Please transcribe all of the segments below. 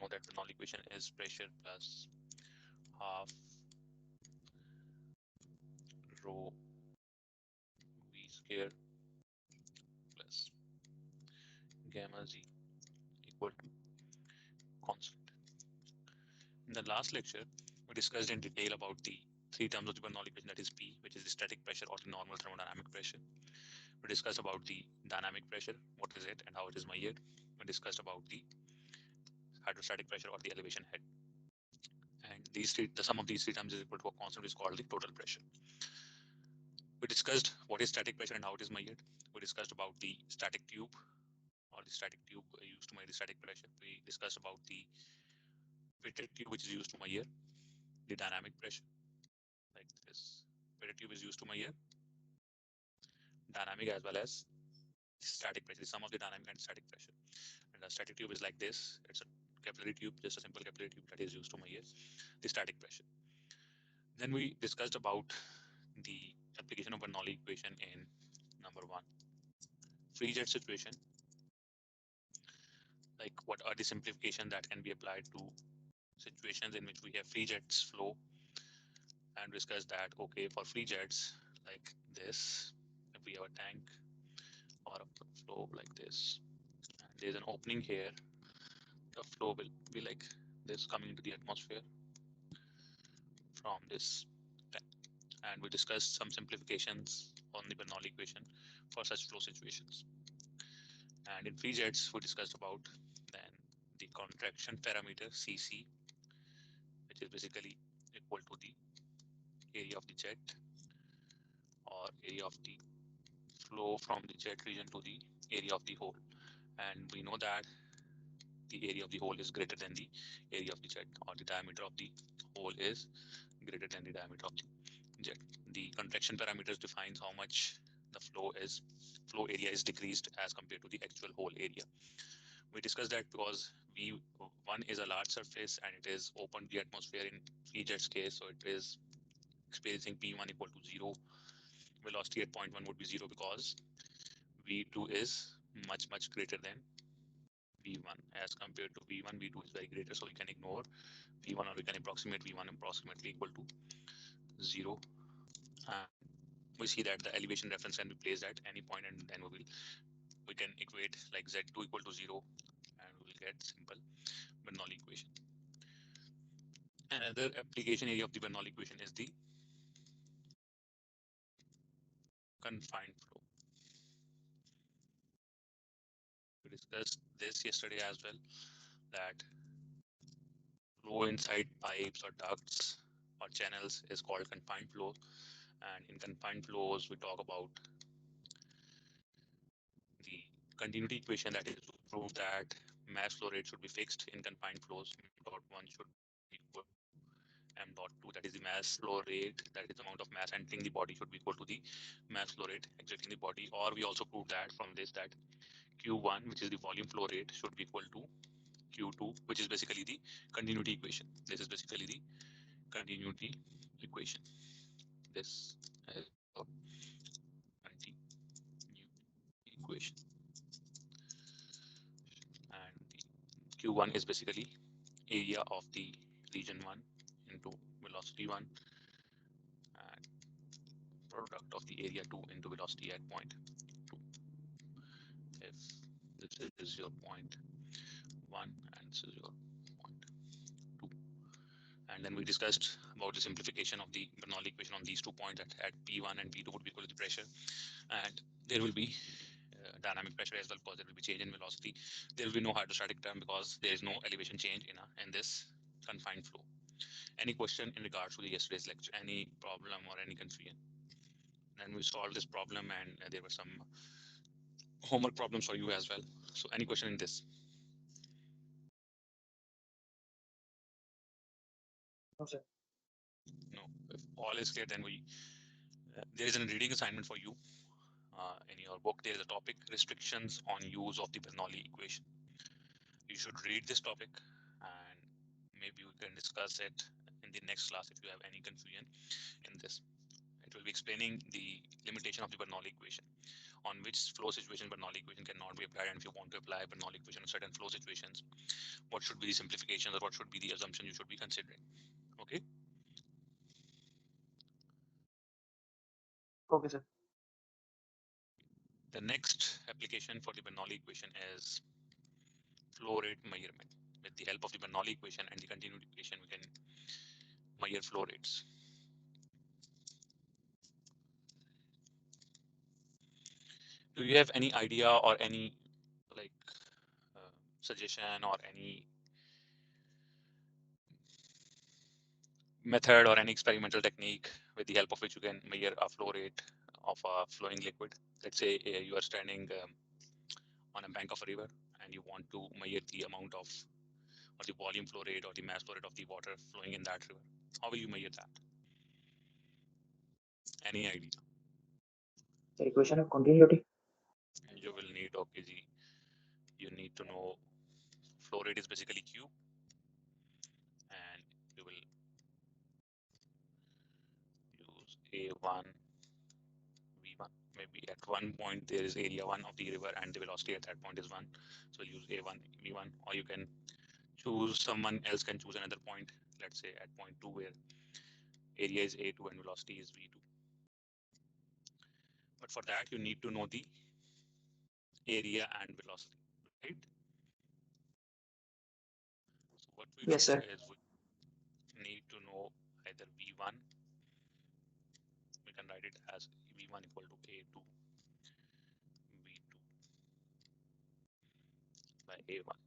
know that Bernoulli equation is pressure plus half rho v square plus gamma z equal to constant. In the last lecture, we discussed in detail about the three terms of the Bernoulli equation, that is P, which is the static pressure or the normal thermodynamic pressure. We discussed about the dynamic pressure, what is it and how it is measured. We discussed about the hydrostatic pressure or the elevation head. And the sum of these three terms is equal to a constant, which is called the total pressure. We discussed what is static pressure and how it is measured. We discussed about the static tube or the static tube used to measure the static pressure. We discussed about the fitted tube, which is used to measure the dynamic pressure, like this. Fitted tube is used to measure dynamic as well as static pressure, the sum of the dynamic and static pressure. And the static tube is like this. It's a capillary tube, just a simple capillary tube that is used to measure the static pressure. Then we discussed about the application of Bernoulli equation in number 1, free jet situation. Like what are the simplifications that can be applied to situations in which we have free jets flow, and discuss that okay, for free jets like this, if we have a tank or a flow like this and there's an opening here, the flow will be like this coming into the atmosphere from this tank. And we discussed some simplifications on the Bernoulli equation for such flow situations. And in free jets we discussed about then the contraction parameter CC, which is basically equal to the area of the jet or area of the flow from the jet region to the area of the hole. And we know that the area of the hole is greater than the area of the jet, or the diameter of the hole is greater than the diameter of the jet. The contraction parameters defines how much the flow area is decreased as compared to the actual hole area. We discussed that because V1 is a large surface and it is open to the atmosphere in free jet's case, so it is experiencing P1 equal to 0. Velocity at point 1 would be 0 because V2 is much greater than V1 as compared to V1. V2 is very greater, so we can ignore V1 or we can approximate V1 approximately equal to 0. We see that the elevation reference can be placed at any point, and then we can equate like Z2 equal to 0 and we will get simple Bernoulli equation. Another application area of the Bernoulli equation is the confined flow. We discussed this yesterday as well, that flow inside pipes or ducts or channels is called confined flow. And in confined flows, we talk about the continuity equation, that is to prove that mass flow rate should be fixed in confined flows. M.1 should be equal to M.2, that is the mass flow rate, that is the amount of mass entering the body should be equal to the mass flow rate exiting the body. Or we also prove that from this that Q1, which is the volume flow rate, should be equal to Q2, which is basically the continuity equation. This is basically the continuity equation. This is a continuity equation. And the Q1 is basically area of the region 1 into velocity 1 and product of the area 2 into velocity at point 2. If this is your point 1 and this is your point 2. And then we discussed about the simplification of the Bernoulli equation on these 2 points at P1 and P2 would be equal to the pressure, and there will be dynamic pressure as well because there will be change in velocity. There will be no hydrostatic term because there is no elevation change in this confined flow. Any question in regards to the yesterday's lecture? Any problem or any confusion? And we solved this problem, and there were some homework problems for you as well. So any question in this? No, sir. No. If all is clear, then there is a reading assignment for you. In your book, there is a topic, restrictions on use of the Bernoulli equation. You should read this topic, and maybe we can discuss it in the next class if you have any confusion in this. It will be explaining the limitation of the Bernoulli equation, on which flow situation Bernoulli equation cannot be applied, and if you want to apply Bernoulli equation on certain flow situations, what should be the simplification or what should be the assumption you should be considering. Okay. Okay, sir. The next application for the Bernoulli equation is flow rate measurement. With the help of the Bernoulli equation and the continuity equation, we can measure flow rates. Do you have any idea or any like suggestion or any method or any experimental technique with the help of which you can measure a flow rate of a flowing liquid? Let's say you are standing on a bank of a river and you want to measure the amount of or the volume flow rate or the mass flow rate of the water flowing in that river. How will you measure that? Any idea? The equation of continuity. You will need OKG. You need to know flow rate is basically Q, and you will use A1 V1. Maybe at one point there is area 1 of the river and the velocity at that point is 1. So use A1 V1, or you can choose, someone else can choose another point, let's say at point 2 where area is A2 and velocity is V2. But for that you need to know the area and velocity, right? So what we do Yes, sir. is we need to know either V1, we can write it as V1 equal to A2 V2 by A1.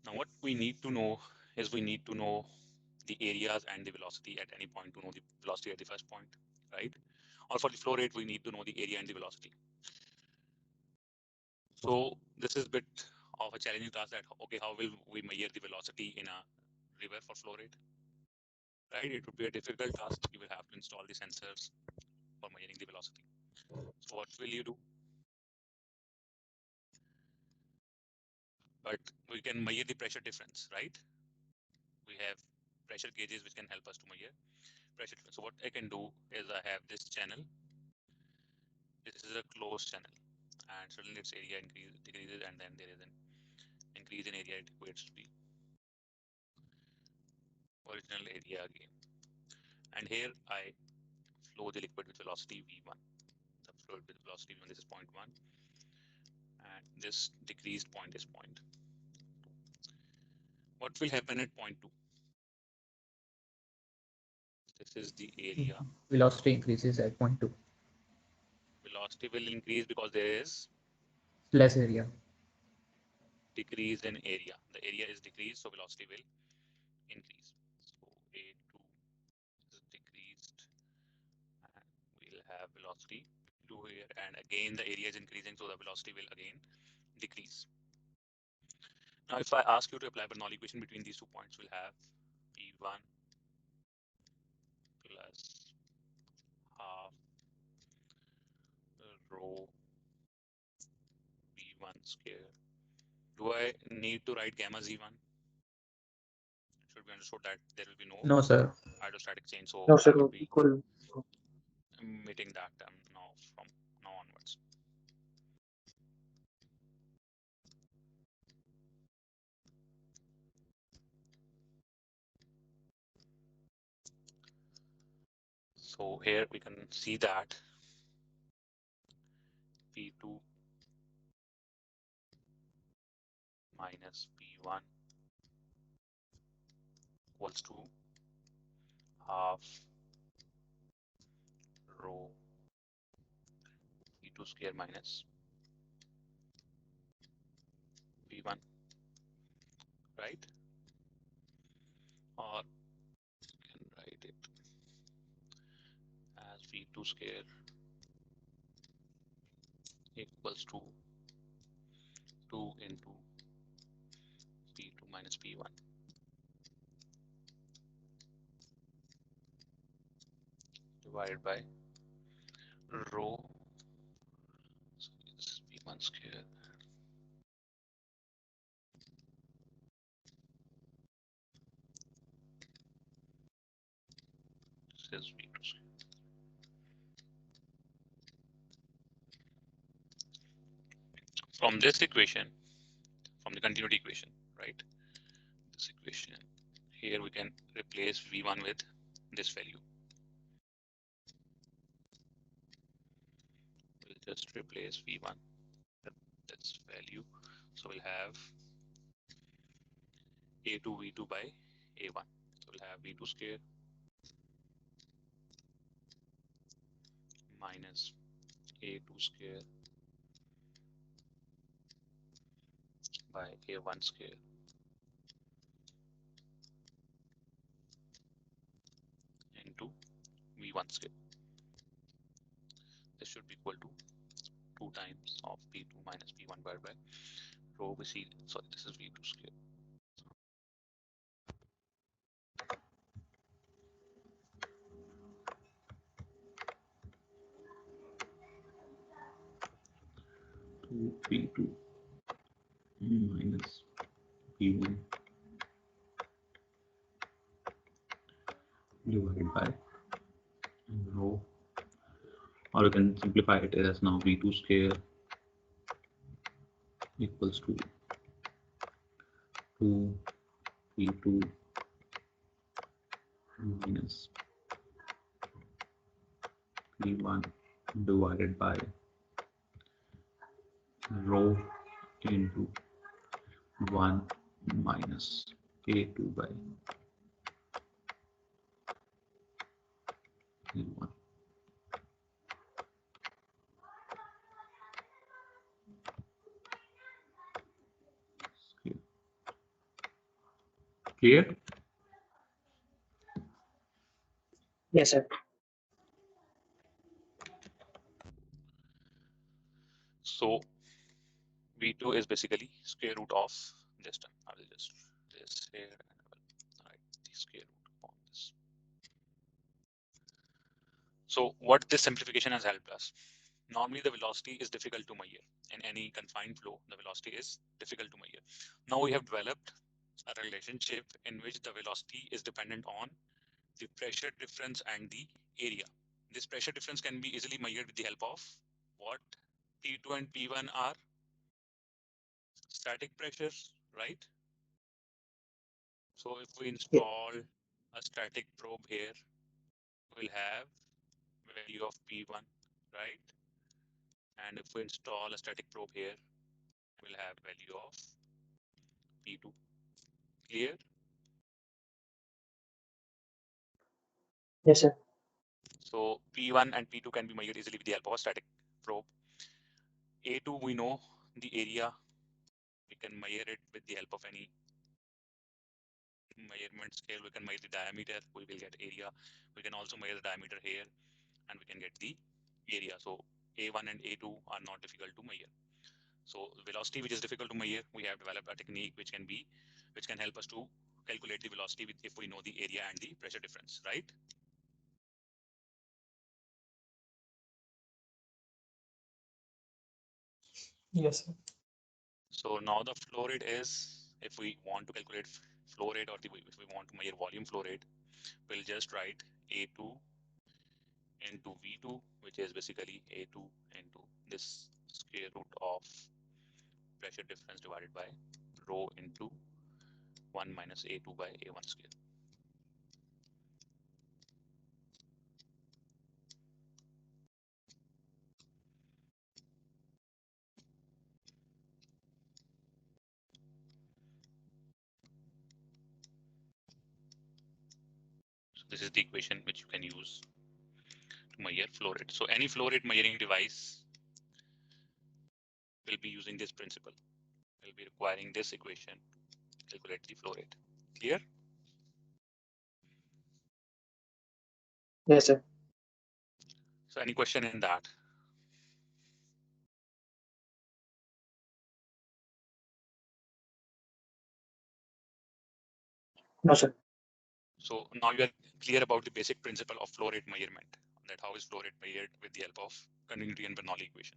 Now what we need to know is we need to know the areas and the velocity at any point to know the velocity at the first point, right? Or for the flow rate, we need to know the area and the velocity. So this is a bit of a challenging task that, okay, how will we measure the velocity in a river for flow rate, right? It would be a difficult task. You will have to install the sensors for measuring the velocity. So what will you do? But we can measure the pressure difference, right? We have pressure gauges which can help us to measure pressure difference. So what I can do is I have this channel. This is a closed channel, and suddenly its area decreases, and then there is an increase in area. It equates to the original area again. And here I flow the liquid with velocity v1. The fluid with velocity v1. This is point 1, and this decreased point is point 2. What will happen at point 2? This is the area. Velocity increases at point 2. Velocity will increase because there is Less area. decrease in area. The area is decreased, so velocity will increase. So A2 is decreased, and we'll have velocity 2 here, and again the area is increasing, so the velocity will again decrease. Now if I ask you to apply Bernoulli equation between these 2 points, we'll have V1 plus half rho V1 square. Do I need to write gamma Z1? It should be understood that there will be no No, sir. hydrostatic change, so No, I sir. will be Equal. omitting that term now from now onwards. So here we can see that P2 minus P1 equals to half rho P2 square minus P1, right? Or you can write it as V2 square equals to 2 into P2 minus P1 divided by rho, so it's P1 square says V2 square. From this equation, the continuity equation, right? This equation here we can replace V1 with this value. We'll just replace V1 with this value. So we'll have A2 V2 by A1. So we'll have V2 square minus A2 square by A1 square into V1 square. This should be equal to 2 times of P2 minus P1 divided by rho we see, sorry, this is V2 square. P2 minus P1 divided by rho, or you can simplify it as now V2 square equals to 2 P2 minus P1 divided by rho into 1 minus A2 by A1. Clear? Yes, sir. So V2 is basically square root of this term. I will just this here and I will write the square root of this. So what this simplification has helped us. Normally the velocity is difficult to measure. In any confined flow, the velocity is difficult to measure. Now we have developed a relationship in which the velocity is dependent on the pressure difference and the area. This pressure difference can be easily measured with the help of what? P2 and P1 are static pressures, right? So if we Yeah. install a static probe here, we'll have value of P1, right? And if we install a static probe here, we'll have value of P2. Clear? Yes, sir. So P1 and P2 can be measured easily with the help of a static probe. A2 we know the area. We can measure it with the help of any measurement scale. We can measure the diameter. We will get area. We can also measure the diameter here, and we can get the area. So A1 and A2 are not difficult to measure. So velocity, which is difficult to measure, we have developed a technique which can help us to calculate the velocity with, if we know the area and the pressure difference, right? Yes, sir. So now the flow rate is, if we want to calculate flow rate, or if we want to measure volume flow rate, we'll just write A2 into V2, which is basically A2 into this square root of pressure difference divided by rho into 1 minus A2 by A1 square. So this is the equation which you can use to measure flow rate. So any flow rate measuring device will be using this principle. Will be requiring this equation to calculate the flow rate. Clear? Yes, sir. So any question in that? No, sir. So now you are clear about the basic principle of flow rate measurement, that how is flow rate measured with the help of continuity and Bernoulli equation.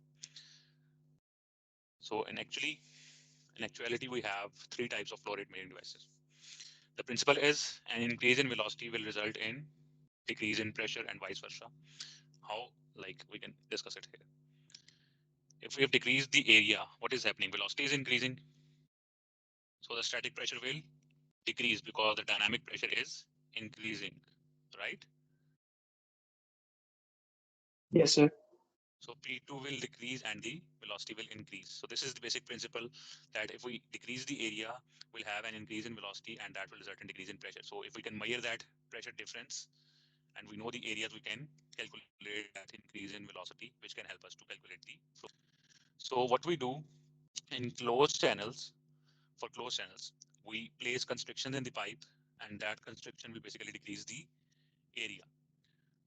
So in actuality, we have three types of flow rate measuring devices. The principle is an increase in velocity will result in decrease in pressure and vice versa. How? Like we can discuss it here. If we have decreased the area, what is happening? Velocity is increasing. So the static pressure will decrease because the dynamic pressure is increasing, right? Yes, sir. So P2 will decrease and the velocity will increase. So this is the basic principle that if we decrease the area, we'll have an increase in velocity and that will result in decrease in pressure. So if we can measure that pressure difference and we know the areas, we can calculate that increase in velocity, which can help us to calculate the flow. So what we do in closed channels, for closed channels, we place constrictions in the pipe and that constriction will basically decrease the area.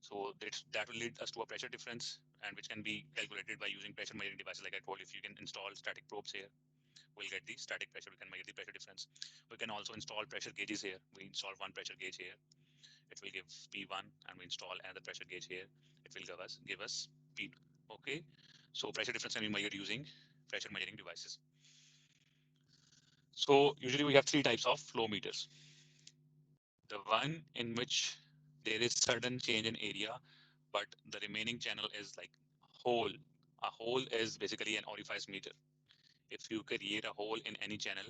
So that will lead us to a pressure difference and which can be calculated by using pressure measuring devices. Like I told, if you can install static probes here, we'll get the static pressure. We can measure the pressure difference. We can also install pressure gauges here. We install one pressure gauge here. It will give P1 and we install another pressure gauge here. It will give us P2. Okay. So pressure difference can be measured using pressure measuring devices. So usually we have three types of flow meters. The one in which there is sudden change in area, but the remaining channel is like hole. A hole is basically an orifice meter. If you create a hole in any channel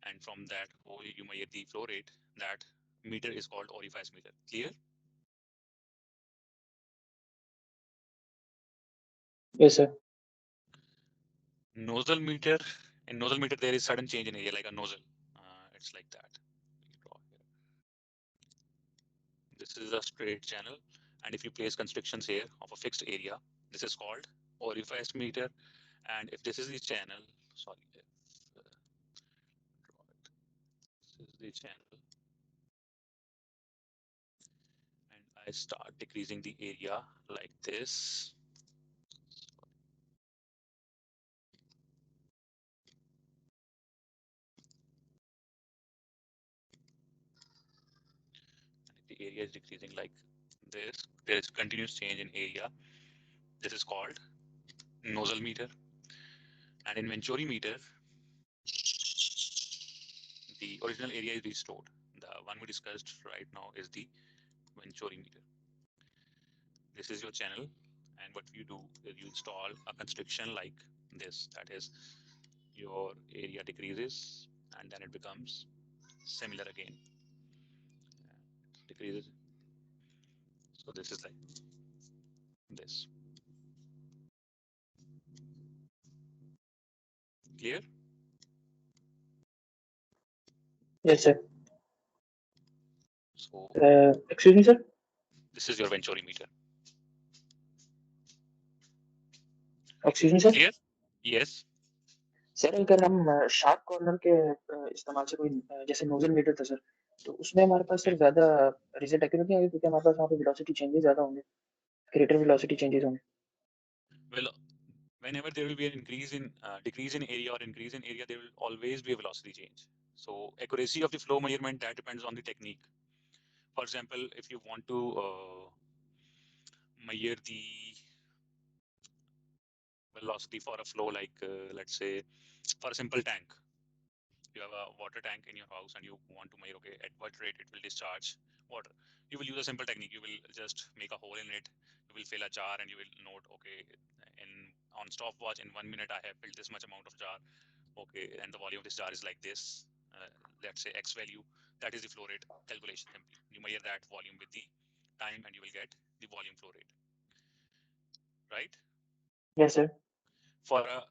and from that hole you measure the flow rate, that meter is called orifice meter. Clear? Yes, sir. Nozzle meter. In nozzle meter there is sudden change in area like a nozzle. It's like that. This is a straight channel, and if you place constrictions here of a fixed area, this is called orifice meter. And if this is the channel, sorry, this is the channel, and I start decreasing the area like this, and if the area is decreasing like this, there is continuous change in area. This is called nozzle meter. And in Venturi meter, the original area is restored. The one we discussed right now is the Venturi meter. This is your channel, and what you do is you install a constriction like this. That is, your area decreases and then it becomes similar again. Decreases. So this is like this. Clear? Yes, sir. So Excuse me, sir. this is your Venturi meter. Excuse me, sir. Clear? Yes. Sir अगर हम sharp corner के इस्तेमाल से कोई जैसे nozzle metre था sir, तो उसमें हमारे पास Okay. सर ज़्यादा रिजल्ट एक्यूरेट नहीं आएगा क्योंकि हमारे पास वहाँ पे वेलोसिटी चेंजेस ज़्यादा होंगे, ग्रेटर वेलोसिटी चेंजेस होंगे. Well, whenever there will be an increase in decrease in area or increase in area, there will always be a velocity change. So accuracy of the flow measurement, that depends on the technique. For example, if you want to measure the velocity for a flow, like let's say for a simple tank, you have a water tank in your house and you want to measure, okay, at what rate it will discharge water. You will use a simple technique. You will just make a hole in it. You will fill a jar and you will note, okay, in on stopwatch in 1 minute I have filled this much amount of jar. Okay, and the volume of this jar is like this. Let's say X value. That is the flow rate calculation. Simply, you measure that volume with the time and you will get the volume flow rate, right? Yes, sir. For a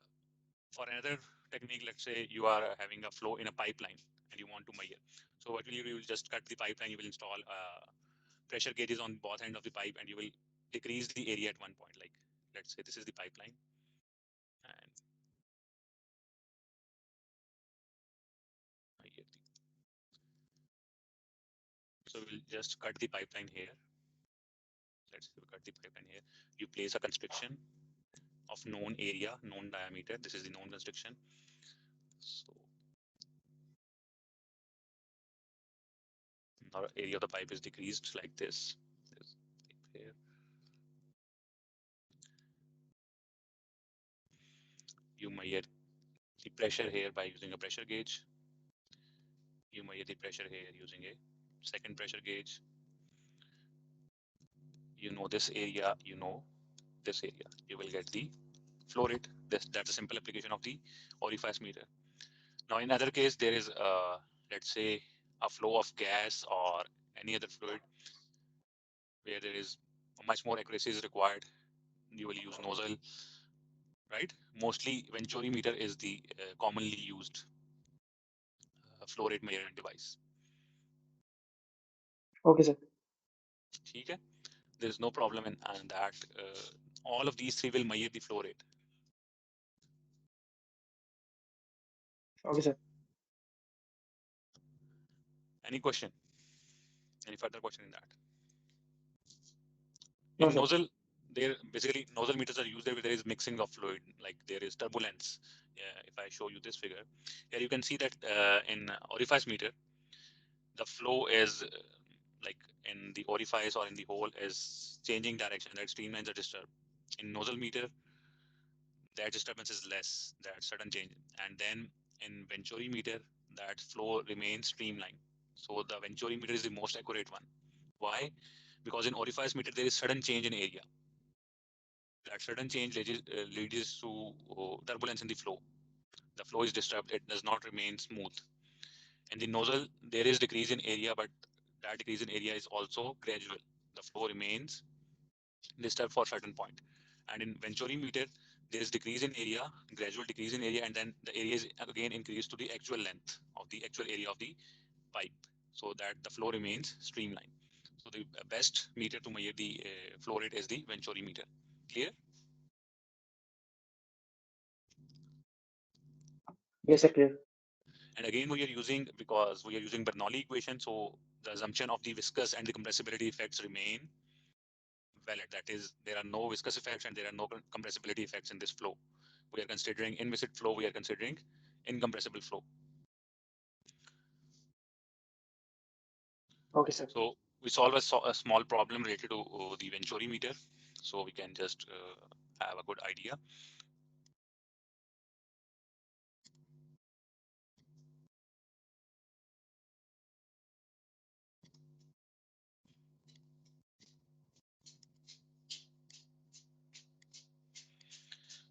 for another technique, let's say you are having a flow in a pipeline and you want to measure. So what will you do? You will just cut the pipeline. You will install pressure gauges on both ends of the pipe, and you will decrease the area at one point. Like let's say this is the pipeline, and measure so we'll just cut the pipeline here. Let's say we cut the pipeline here. You place a constriction of known area, known diameter. This is the known constriction. So now area of the pipe is decreased like this. Here. You measure the pressure here by using a pressure gauge. You measure the pressure here using a second pressure gauge. You know this area, you know this area. You will get the flow rate. That's a simple application of the orifice meter. Now, in other case, there is, let's say, a flow of gas or any other fluid where there is much more accuracy is required. You will use nozzle, right? Mostly, venturimeter is the commonly used flow rate measurement device. Okay, sir. ठीक है? There is no problem in that. All of these three will measure the flow rate. Okay, sir. Any question? Any further question in that? No, In sir. nozzle, there basically nozzle meters are used there where there is mixing of fluid, like there is turbulence. Yeah, if I show you this figure, here you can see that in orifice meter, the flow is like in the orifice or in the hole is changing direction, that streamlines are disturbed. In nozzle meter, that disturbance is less, that sudden change. And then in venturi meter, that flow remains streamlined. So the venturi meter is the most accurate one. Why? Because in orifice meter, there is sudden change in area. That sudden change leads to turbulence in the flow. The flow is disturbed, it does not remain smooth. In the nozzle, there is decrease in area, but that decrease in area is also gradual. The flow remains disturbed for a certain point. And in venturimeter, there is decrease in area, gradual decrease in area, and then the area is again increased to the actual length of the actual area of the pipe, so that the flow remains streamlined. So the best meter to measure the flow rate is the venturimeter. Clear? Yes, sir. Clear. And again, we are using, because we are using Bernoulli equation, so the assumption of the viscous and the compressibility effects remain valid. That is, there are no viscous effects and there are no compressibility effects in this flow. We are considering in viscid flow, we are considering incompressible flow. Okay, sir. So we solve a small problem related to the Venturi meter, so we can just have a good idea.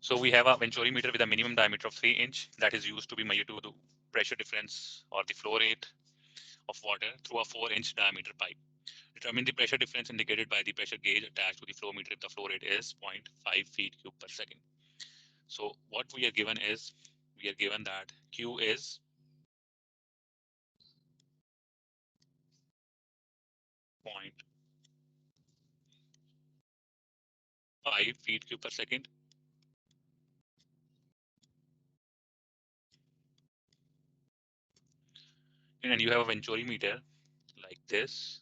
So we have a Venturi meter with a minimum diameter of 3 inch that is used to be measured to the pressure difference or the flow rate of water through a 4-inch diameter pipe. Determine the pressure difference indicated by the pressure gauge attached to the flow meter if the flow rate is 0.5 feet cube per second. So what we are given is, we are given that Q is 0.5 feet cube per second. And you have a Venturi meter like this.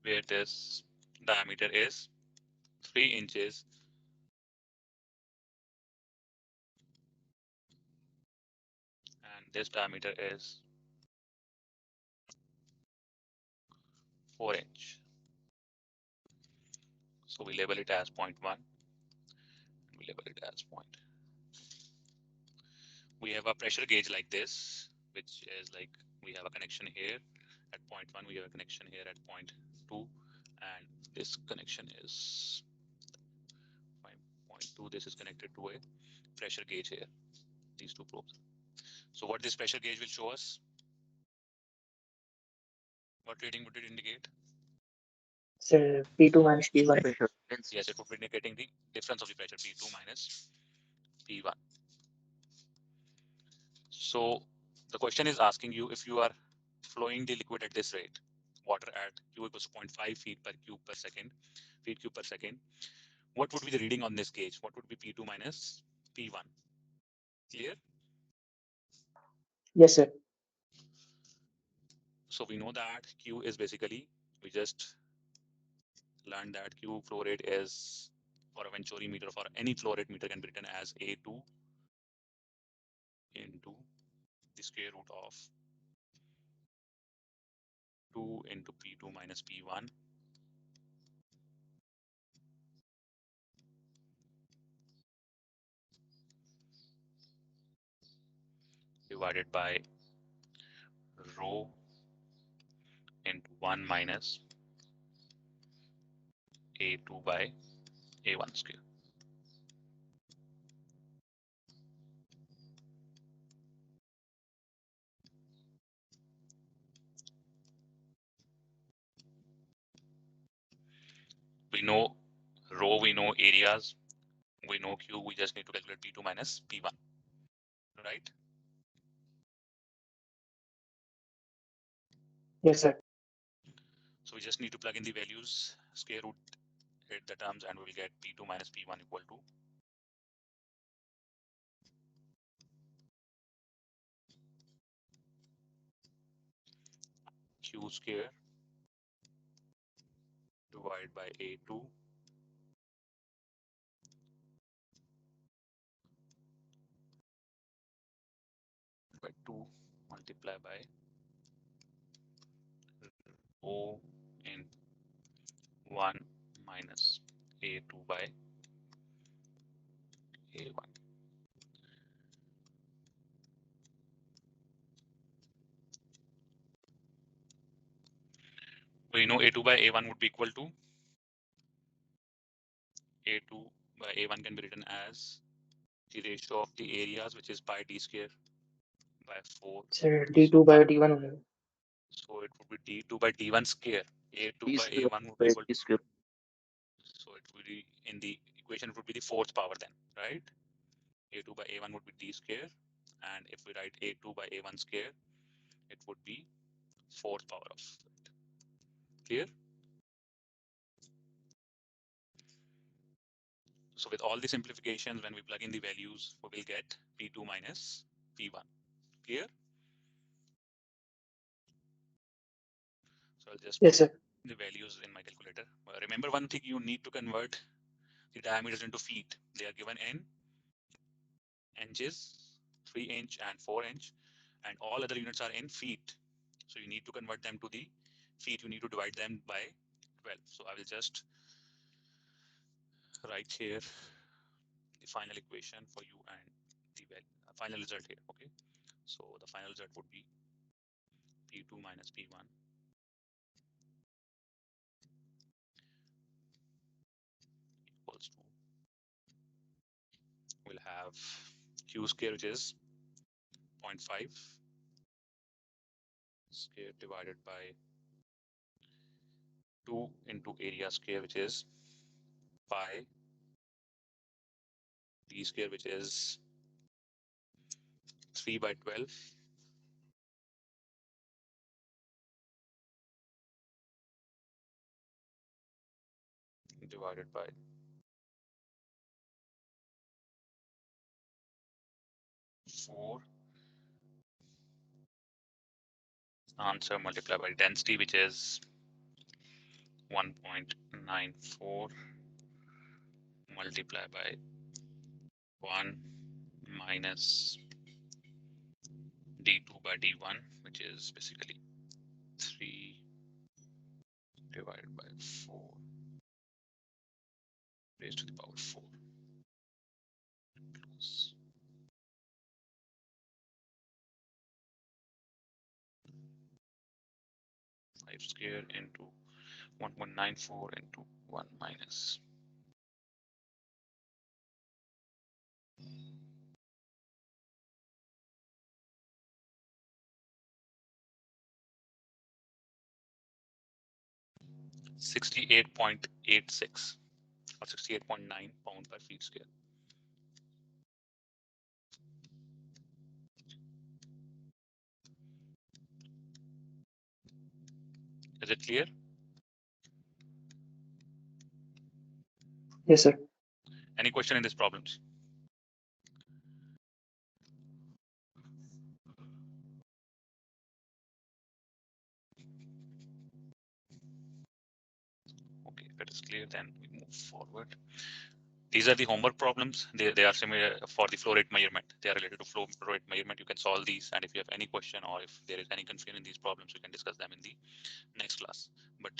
Where this diameter is 3 inches and this diameter is 4 inch. So we label it as 0.1. We label it as point. We have a pressure gauge like this, which is like we have a connection here at 0.1, we have a connection here at 0.2, and this connection is 0.2. This is connected to a pressure gauge here, these two probes. So what this pressure gauge will show us? What reading would it indicate? Sir, P2 minus P1. Yes, it would be indicating the difference of the pressure, P2 minus P1. So the question is asking you, if you are flowing the liquid at this rate, water at Q equals to 0.5 feet per cube per second, feet cube per second, what would be the reading on this gauge? What would be P2 minus P1? Clear? Yes, sir. So we know that Q is basically, we just learned that Q flow rate is, for a Venturi meter, for any flow rate meter, can be written as A2 into the square root of 2 into P2 minus P1 divided by rho into 1 minus A2 by A1 square. We know rho, we know areas, we know Q, we just need to calculate P2 minus P1, right? Yes, sir. So we just need to plug in the values, square root, hit the terms, and we will get P2 minus P1 equal to Q square divided by A2 by 2 multiplied by O in 1 minus A2 by A1. We know A2 by A1 would be equal to A2 by A1 can be written as the ratio of the areas, which is pi d square by 4. Sir, So, D2 by D1 only. so it would be D2 by D1 square. A2 D by square A1 would be by equal D to, square. so it would be in the equation, it would be the fourth power then, right? A2 by A1 would be D square. And if we write A2 by A1 square, it would be fourth power of it. Clear? So with all the simplifications, when we plug in the values, we will get P2 minus P1. Clear? So I'll just Yes, put sir. the values in my calculator. Remember one thing, you need to convert the diameters into feet. They are given in inches, 3 inch and 4 inch, and all other units are in feet. So you need to convert them to the feet. You need to divide them by 12. So I will just write here the final equation for you and the final result here. Okay. So the final result would be P2 minus P1 equals to, we'll have Q square, which is 0.5 square divided by 2 into area square, which is pi d square, which is 3 by 12 divided by 4. Answer multiplied by density, which is 1.94 multiplied by 1 minus d2 by d1, which is basically 3 divided by 4 raised to the power 4 plus 5 square into 1.94 into 1 minus 68.86 or 68.9 pound per feet square. Is it clear? Yes, sir. Any question in these problems? Okay, if it is clear, then we move forward. These are the homework problems. They are similar for the flow rate measurement. They are related to flow rate measurement. You can solve these, and if you have any question or if there is any confusion in these problems, we can discuss them in the next class. But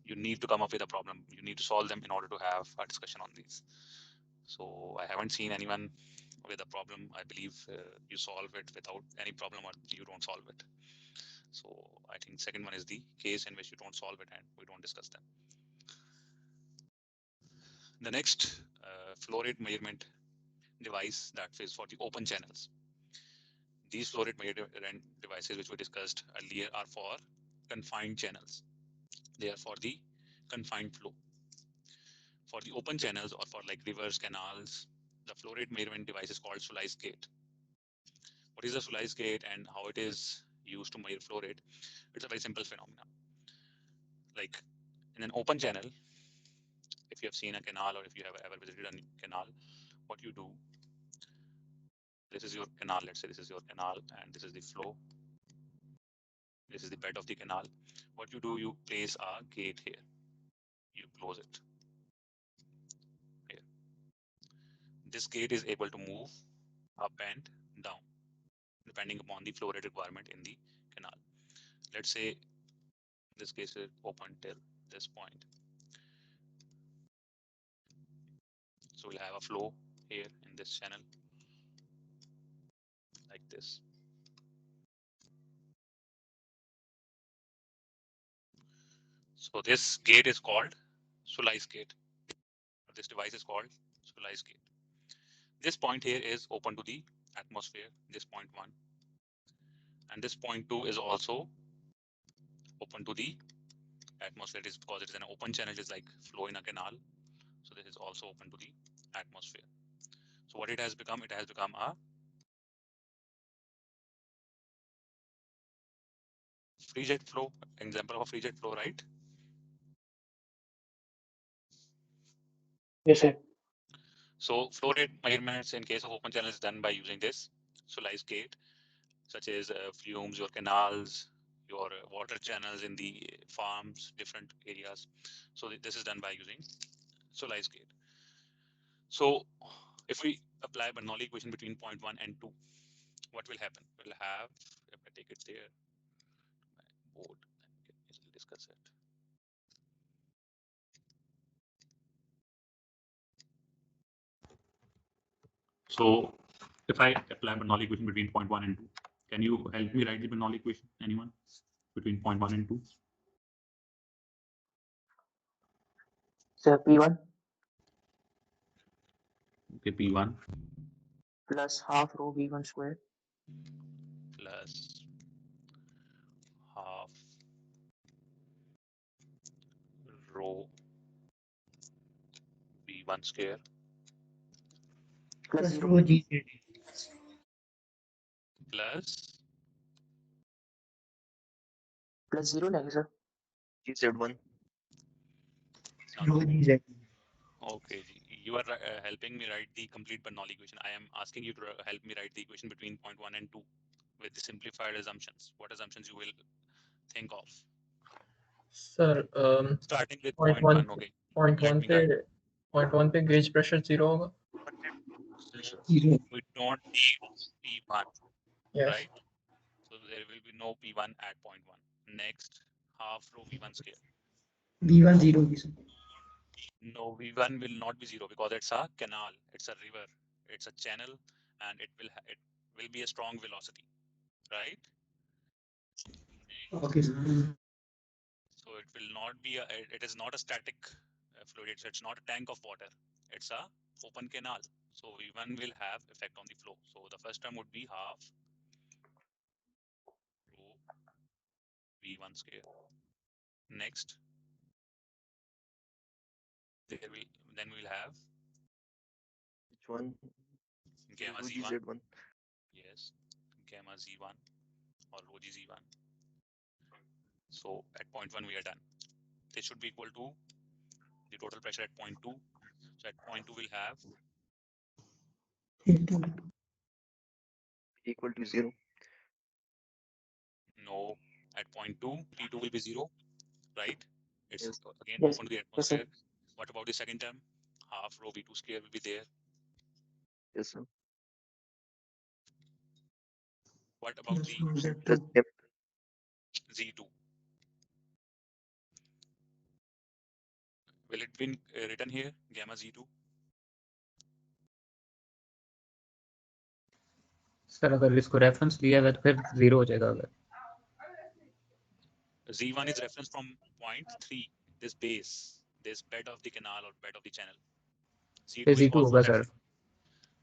you need to come up with a problem. You need to solve them in order to have a discussion on these. So I haven't seen anyone with a problem. I believe you solve it without any problem, or you don't solve it. So I think second one is the case in which you don't solve it and we don't discuss them. The next flow rate measurement device that is for the open channels. These flow rate measurement devices which we discussed earlier are for confined channels. They are for the confined flow. For the open channels or for like rivers, canals, the flow rate measurement device is called sluice gate. What is a sluice gate and how it is used to measure flow rate? It's a very simple phenomenon. Like in an open channel, if you have seen a canal or if you have ever visited a canal, what you do, this is your canal, let's say this is your canal and this is the flow. This is the bed of the canal. What you do, you place a gate here. You close it here. This gate is able to move up and down depending upon the flow rate requirement in the canal. Let's say in this case is open till this point. So we'll have a flow here in this channel like this. So this gate is called sluice gate. This device is called sluice gate. This point here is open to the atmosphere, this point 1. And this point 2 is also open to the atmosphere. It is because it is an open channel, it is like flow in a canal. So this is also open to the atmosphere. So what it has become? It has become a free jet flow, example of a free jet flow, right? Yes, sir. So flow rate measurements in case of open channel is done by using this sluice gate, such as flumes, your canals, your water channels in the farms, different areas. So this is done by using sluice gate. So if we apply Bernoulli equation between point 1 and 2, what will happen? We'll have, if I take it there, my board, then we can easily discuss it. So if I apply Bernoulli equation between point 1 and 2, can you help me write the Bernoulli equation, anyone, between point 1 and 2? Sir, P1 Okay, P1 plus half rho V1 square plus half rho V1 square plus Plus 0 rho GZ. plus plus 0 नहीं sir. GZ1. Rho GZ. okay, you are helping me write the complete Bernoulli equation. I am asking you to help me write the equation between point 1 and 2 with the simplified assumptions. What assumptions you will think of? Sir, Starting with point point 1, one okay. point Let one me पे guide. point one पे gauge pressure 0 होगा. We don't need P1, Yes. right? So there will be no P1 at point 1. Next, half rho V1 square. V1 0 होगी sir. No, V1 will not be 0 because it's a canal, it's a river, it's a channel, and it will be a strong velocity, right? Okay sir. So it will not be it is not a static fluid. It's not a tank of water. It's a open canal. So V1 will have effect on the flow. So the first term would be half rho V1 square. Next, then we'll have Which one? gamma Rho Z1. GZ1. Yes, gamma Z1 or rho G Z1. So at point 1 we are done. This should be equal to the total pressure at point 2. So at point 2 we'll have Equal to 0. no, at point 2 P2 will be 0, right? It's Yes. again Yes. open to the Yes, sir. atmosphere. What about the second term? Half rho V2 square will be there. Yes, sir. What about Plus the rho Plus Z2. F. Z2? Will it be written here, gamma Z2? Sir अगर इसको reference लिया हुआ तो फिर 0 हो जाएगा अगर. Z1 is reference from point 3, this base, this bed of the canal or bed of the channel. Z2 is Z2 also होगा reference. sir.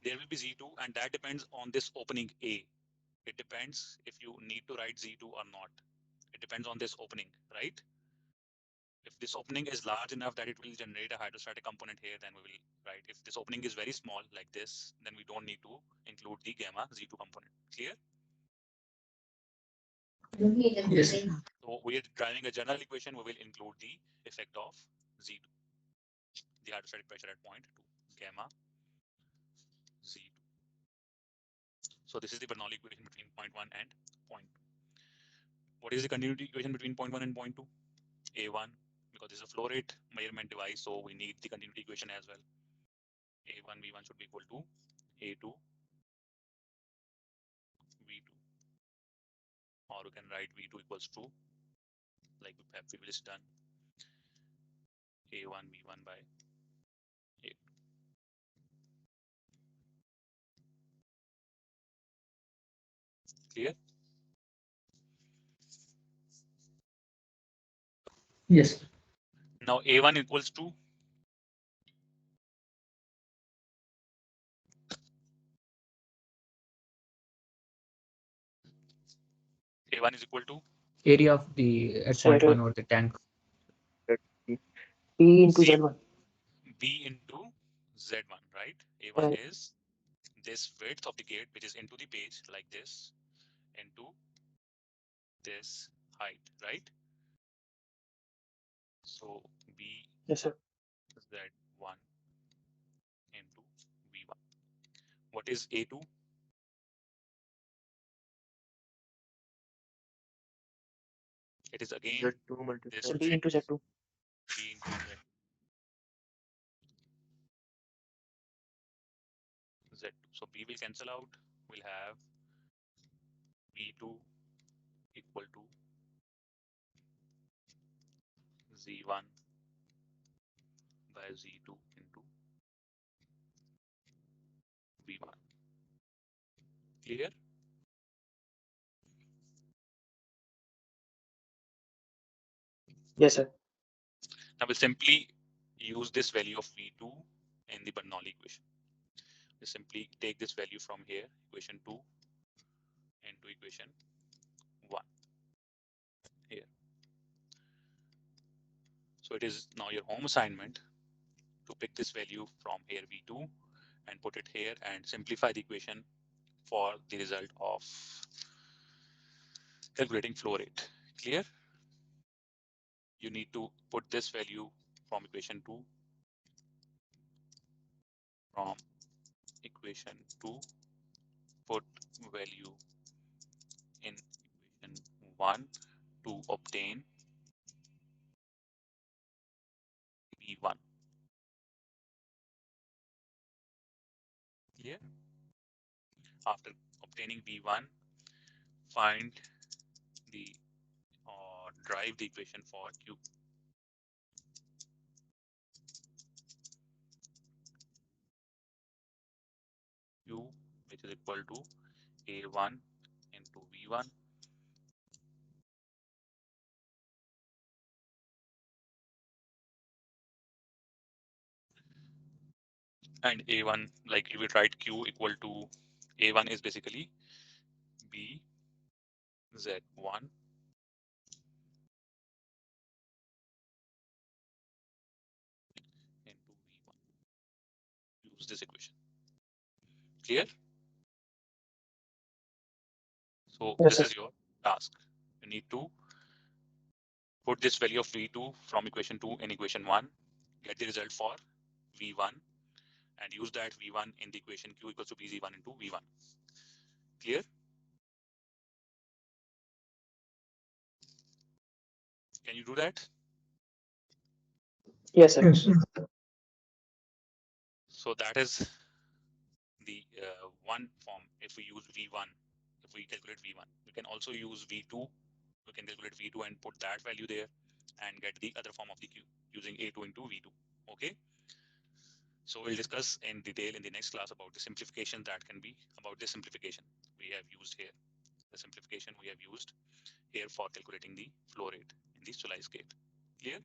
There will be Z2 and that depends on this opening A. It depends if you need to write Z2 or not. It depends on this opening, right? If this opening is large enough that it will generate a hydrostatic component here, then we will write. If this opening is very small like this, then we don't need to include the gamma Z2 component. Clear? Yes. So we are driving a general equation, we will include the effect of Z2, the hydrostatic pressure at point 2, gamma Z2. So this is the Bernoulli equation between point 1 and point 2. What is the continuity equation between point 1 and point 2? A1, because this is a flow rate measurement device, so we need the continuity equation as well. A1 V1 should be equal to A2 V2, or we can write V2 equals to, like we have previously done, A1 V1 by A2. Clear? Yes. Now A1 equals to A1 is equal to Area of the at Sir, point one or the tank. P into C Z1. B into Z1, right? A1 Uh, is this width of the gate, which is into the page like this, into this height, right? So B yes, sir. Z1 into V1. What is A2? It is again Z2 this multiplied. So B width, into Z2. B into Z, Z2. So B will cancel out. We'll have V2 equal to Z1 by Z2 into V1. Clear? Yes, sir. Now we'll simply use this value of V2 in the Bernoulli equation. We simply take this value from here, equation 2, into equation 1 here. So it is now your home assignment to pick this value from here V2 and put it here and simplify the equation for the result of calculating flow rate. Clear? You need to put this value from equation 2 from equation 2, put value in equation 1 to obtain V1. Clear? After obtaining V1, find the or drive the equation for Q. Q, which is equal to A1 into V1 and A1, like you will write Q equal to A1 is basically B Z1 into V1. Use this equation. Clear? So Yes, this sir. is your task. You need to put this value of V2 from equation 2 in equation 1, get the result for V1 and use that V1 in the equation Q equals to BZ1 into V1. Clear? Can you do that? Yes, sir. Yes. So that is the one form. If we use V1, if we calculate V1, we can also use V2. We can calculate V2 and put that value there and get the other form of the Q using A2 into V2. Okay. So we'll discuss in detail in the next class about the simplification that can be about this simplification we have used here. The simplification we have used here for calculating the flow rate. equalize gate. Clear?